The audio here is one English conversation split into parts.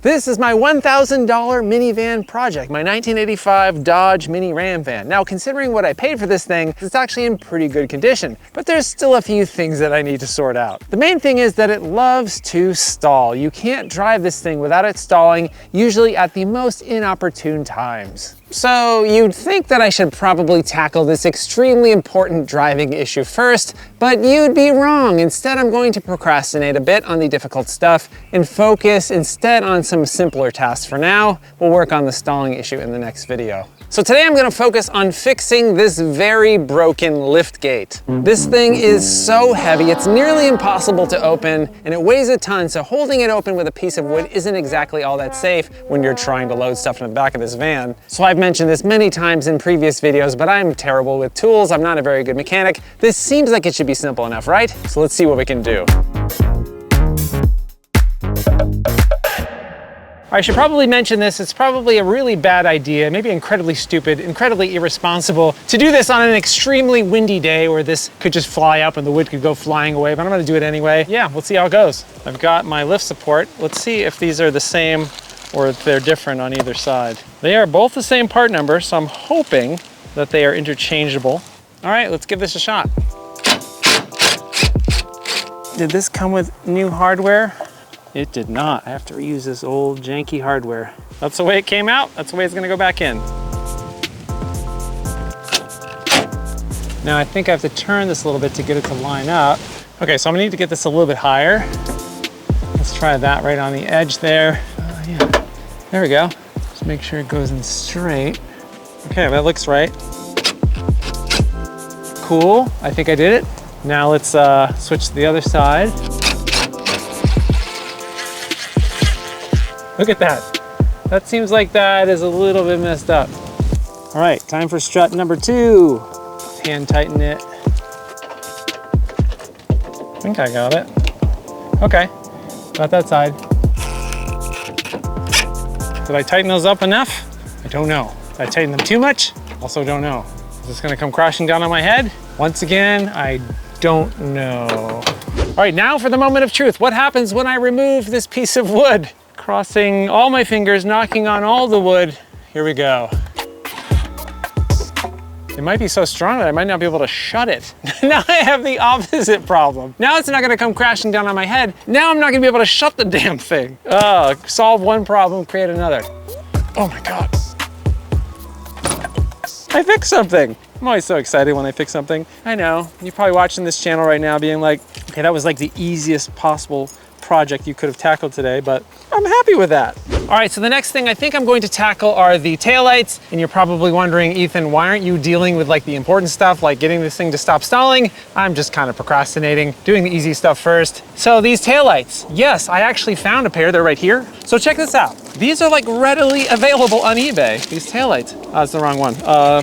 This is my $1,000 minivan project, my 1985 Dodge Mini Ram van. Now, considering what I paid for this thing, it's actually in pretty good condition, but there's still a few things that I need to sort out. The main thing is that it loves to stall. You can't drive this thing without it stalling, usually at the most inopportune times. So you'd think that I should probably tackle this extremely important driving issue first, but you'd be wrong. Instead, I'm going to procrastinate a bit on the difficult stuff and focus instead on some simpler tasks for now. We'll work on the stalling issue in the next video. So today I'm gonna focus on fixing this very broken liftgate. This thing is so heavy, it's nearly impossible to open, and it weighs a ton, so holding it open with a piece of wood isn't exactly all that safe when you're trying to load stuff in the back of this van. So I've mentioned this many times in previous videos, but I'm terrible with tools. I'm not a very good mechanic. This seems like it should be simple enough, right? So let's see what we can do. I should probably mention this. It's probably a really bad idea, maybe incredibly stupid, incredibly irresponsible to do this on an extremely windy day where this could just fly up and the wood could go flying away, but I'm gonna do it anyway. Yeah, we'll see how it goes. I've got my lift support. Let's see if these are the same or if they're different on either side. They are both the same part number, so I'm hoping that they are interchangeable. All right, let's give this a shot. Did this come with new hardware? It did not. I have to reuse this old janky hardware. That's the way it came out. That's the way it's gonna go back in. Now I think I have to turn this a little bit to get it to line up. Okay, so I'm gonna need to get this a little bit higher. Let's try that right on the edge there. Yeah. There we go. Just make sure it goes in straight. Okay, that looks right. Cool, I think I did it. Now let's switch to the other side. Look at that. That seems like that is a little bit messed up. All right, time for strut number 2. Hand tighten it. I think I got it. Okay, got that side. Did I tighten those up enough? I don't know. Did I tighten them too much? Also don't know. Is this gonna come crashing down on my head? Once again, I don't know. All right, now for the moment of truth. What happens when I remove this piece of wood? Crossing all my fingers, knocking on all the wood. Here we go. It might be so strong that I might not be able to shut it. Now I have the opposite problem. Now it's not gonna come crashing down on my head. Now I'm not gonna be able to shut the damn thing. Solve one problem, create another. Oh my God. I fixed something. I'm always so excited when I fix something. I know, you're probably watching this channel right now being like, okay, that was like the easiest possible project you could have tackled today, but I'm happy with that. All right, so the next thing I think I'm going to tackle are the taillights. And you're probably wondering, Ethan, why aren't you dealing with like the important stuff, like getting this thing to stop stalling? I'm just kind of procrastinating, doing the easy stuff first. So these taillights, yes, I actually found a pair, they're right here. So check this out. These are like readily available on eBay, these taillights. Oh, that's the wrong one.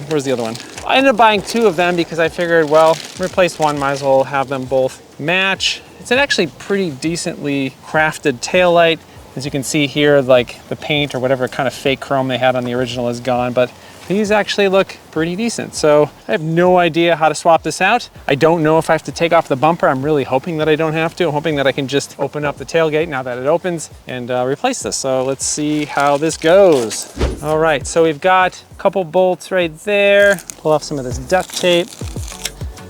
Where's the other one? I ended up buying 2 of them because I figured, well, replace one, might as well have them both match. It's an actually pretty decently crafted taillight. As you can see here, like the paint or whatever kind of fake chrome they had on the original is gone, but these actually look pretty decent. So I have no idea how to swap this out. I don't know if I have to take off the bumper. I'm really hoping that I don't have to. I'm hoping that I can just open up the tailgate now that it opens and replace this. So let's see how this goes. All right, so we've got a couple bolts right there. Pull off some of this duct tape.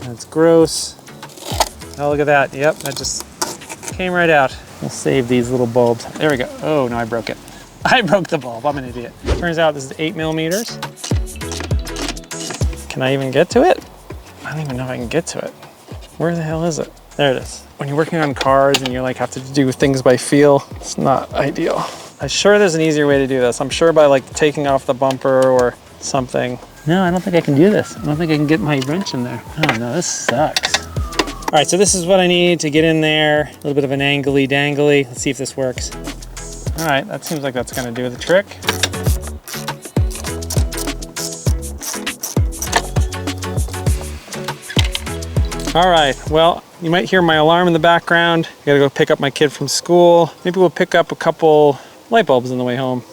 That's gross. Oh, look at that. Yep, that just came right out. We'll save these little bulbs. There we go. Oh, no, I broke it. I broke the bulb. I'm an idiot. Turns out this is 8 millimeters. Can I even get to it? I don't even know if I can get to it. Where the hell is it? There it is. When you're working on cars and you like have to do things by feel, it's not ideal. I'm sure there's an easier way to do this. I'm sure by like taking off the bumper or something. No, I don't think I can do this. I don't think I can get my wrench in there. Oh no, this sucks. All right, so this is what I need to get in there. A little bit of an angly dangly. Let's see if this works. All right, that seems like that's gonna do the trick. All right, well, you might hear my alarm in the background. I gotta go pick up my kid from school. Maybe we'll pick up a couple light bulbs on the way home.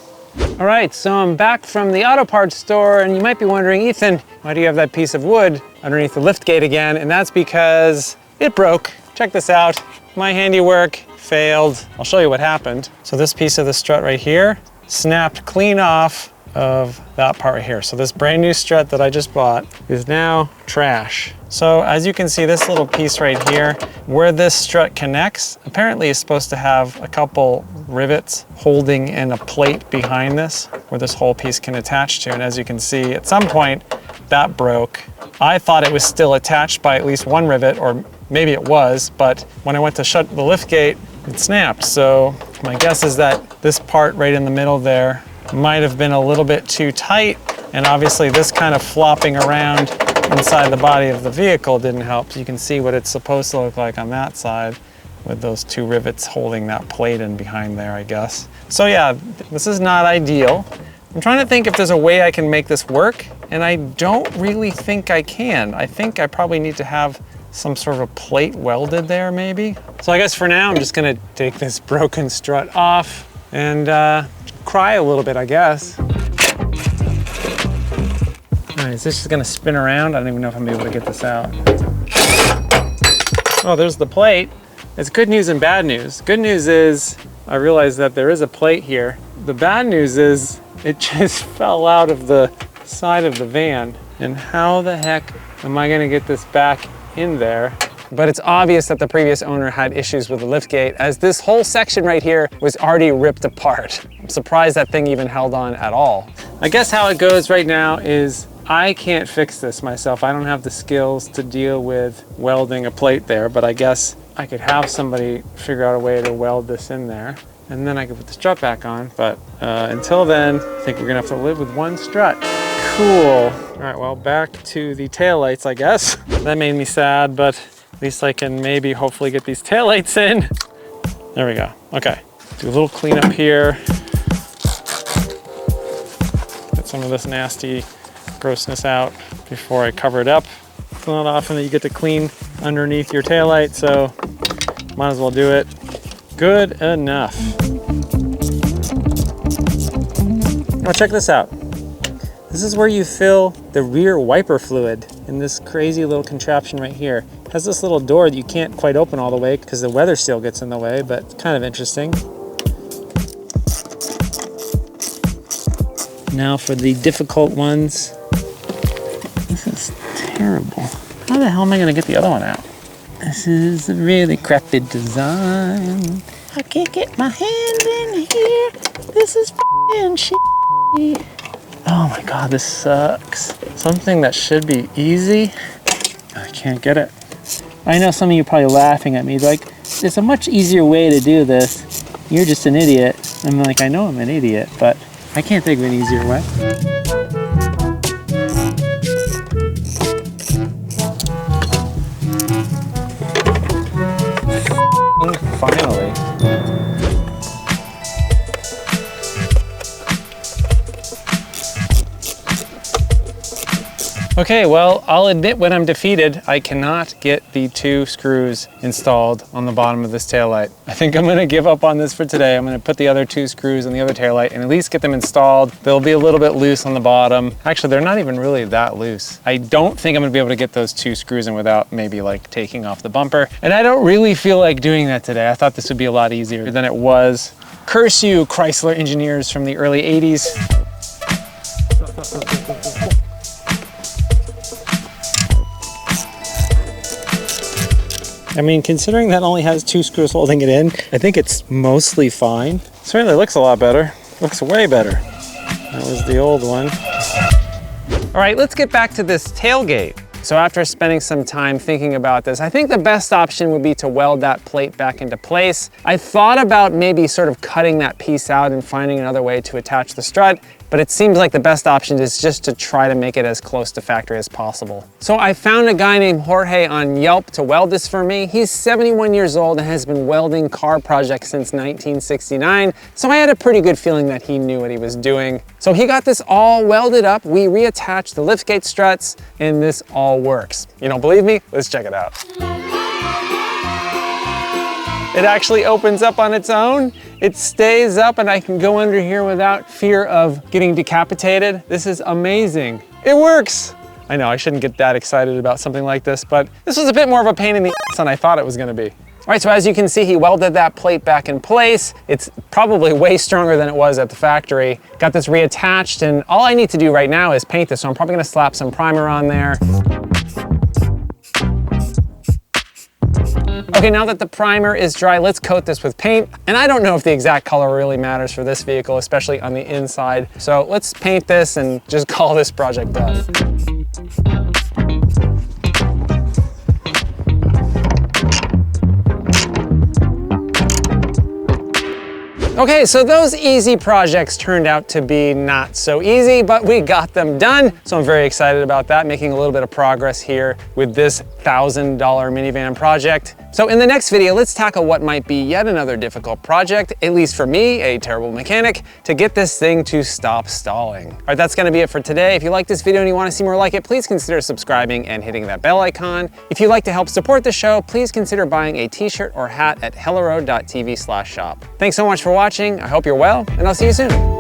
All right, so I'm back from the auto parts store, and you might be wondering, Ethan, why do you have that piece of wood underneath the liftgate again? And that's because it broke. Check this out. My handiwork failed. I'll show you what happened. So this piece of the strut right here snapped clean off of that part right here. So this brand new strut that I just bought is now trash. So as you can see, this little piece right here, where this strut connects, apparently is supposed to have a couple rivets holding in a plate behind this, where this whole piece can attach to. And as you can see, at some point, that broke. I thought it was still attached by at least one rivet, or maybe it was, but when I went to shut the lift gate, it snapped. So my guess is that this part right in the middle there might have been a little bit too tight, and obviously this kind of flopping around inside the body of the vehicle didn't help. So you can see what it's supposed to look like on that side with those two rivets holding that plate in behind there, I guess. So yeah, this is not ideal. I'm trying to think if there's a way I can make this work, and I don't really think I can. I think I probably need to have some sort of a plate welded there maybe. So I guess for now, I'm just gonna take this broken strut off and cry a little bit, I guess. All right, is this just gonna spin around? I don't even know if I'm able to get this out. Oh, there's the plate. It's good news and bad news. Good news is I realized that there is a plate here. The bad news is it just fell out of the side of the van. And how the heck am I gonna get this back in there? But it's obvious that the previous owner had issues with the liftgate, as this whole section right here was already ripped apart. I'm surprised that thing even held on at all. I guess how it goes right now is I can't fix this myself. I don't have the skills to deal with welding a plate there, but I guess I could have somebody figure out a way to weld this in there, and then I could put the strut back on. But until then, I think we're gonna have to live with one strut. Cool. All right, well, back to the taillights, I guess. That made me sad, but at least I can maybe hopefully get these taillights in. There we go. Okay, do a little cleanup here. Get some of this nasty grossness out before I cover it up. It's not often that you get to clean underneath your taillight, so might as well do it. Good enough. Now check this out. This is where you fill the rear wiper fluid in this crazy little contraption right here. It has this little door that you can't quite open all the way because the weather seal gets in the way, but it's kind of interesting. Now for the difficult ones. This is terrible. How the hell am I gonna get the other one out? This is a really crappy design. I can't get my hand in here. This is f***ing shit. Oh my God, this sucks. Something that should be easy, I can't get it. I know some of you are probably laughing at me, like, there's a much easier way to do this. You're just an idiot. I'm like, I know I'm an idiot, but I can't think of an easier way. Finally. Okay, well, I'll admit when I'm defeated, I cannot get the 2 screws installed on the bottom of this taillight. I think I'm gonna give up on this for today. I'm gonna put the other 2 screws on the other taillight and at least get them installed. They'll be a little bit loose on the bottom. Actually, they're not even really that loose. I don't think I'm gonna be able to get those 2 screws in without maybe like taking off the bumper. And I don't really feel like doing that today. I thought this would be a lot easier than it was. Curse you, Chrysler engineers from the early 80s. I mean, considering that only has 2 screws holding it in, I think it's mostly fine. Certainly looks a lot better. Looks way better. That was the old one. All right, let's get back to this tailgate. So after spending some time thinking about this, I think the best option would be to weld that plate back into place. I thought about maybe sort of cutting that piece out and finding another way to attach the strut, but it seems like the best option is just to try to make it as close to factory as possible. So I found a guy named Jorge on Yelp to weld this for me. He's 71 years old and has been welding car projects since 1969. So I had a pretty good feeling that he knew what he was doing. So he got this all welded up. We reattached the liftgate struts and this all works. You don't believe me? Let's check it out. It actually opens up on its own. It stays up and I can go under here without fear of getting decapitated. This is amazing. It works. I know I shouldn't get that excited about something like this, but this was a bit more of a pain in the ass than I thought it was gonna be. All right, so as you can see, he welded that plate back in place. It's probably way stronger than it was at the factory. Got this reattached, and all I need to do right now is paint this, so I'm probably gonna slap some primer on there. Okay, now that the primer is dry, let's coat this with paint. And I don't know if the exact color really matters for this vehicle, especially on the inside. So let's paint this and just call this project done. Okay, so those easy projects turned out to be not so easy, but we got them done. So I'm very excited about that, making a little bit of progress here with this $1,000 minivan project. So in the next video, let's tackle what might be yet another difficult project, at least for me, a terrible mechanic, to get this thing to stop stalling. All right, that's gonna be it for today. If you like this video and you wanna see more like it, please consider subscribing and hitting that bell icon. If you'd like to help support the show, please consider buying a t-shirt or hat at helloroad.tv/shop. Thanks so much for watching. I hope you're well, and I'll see you soon.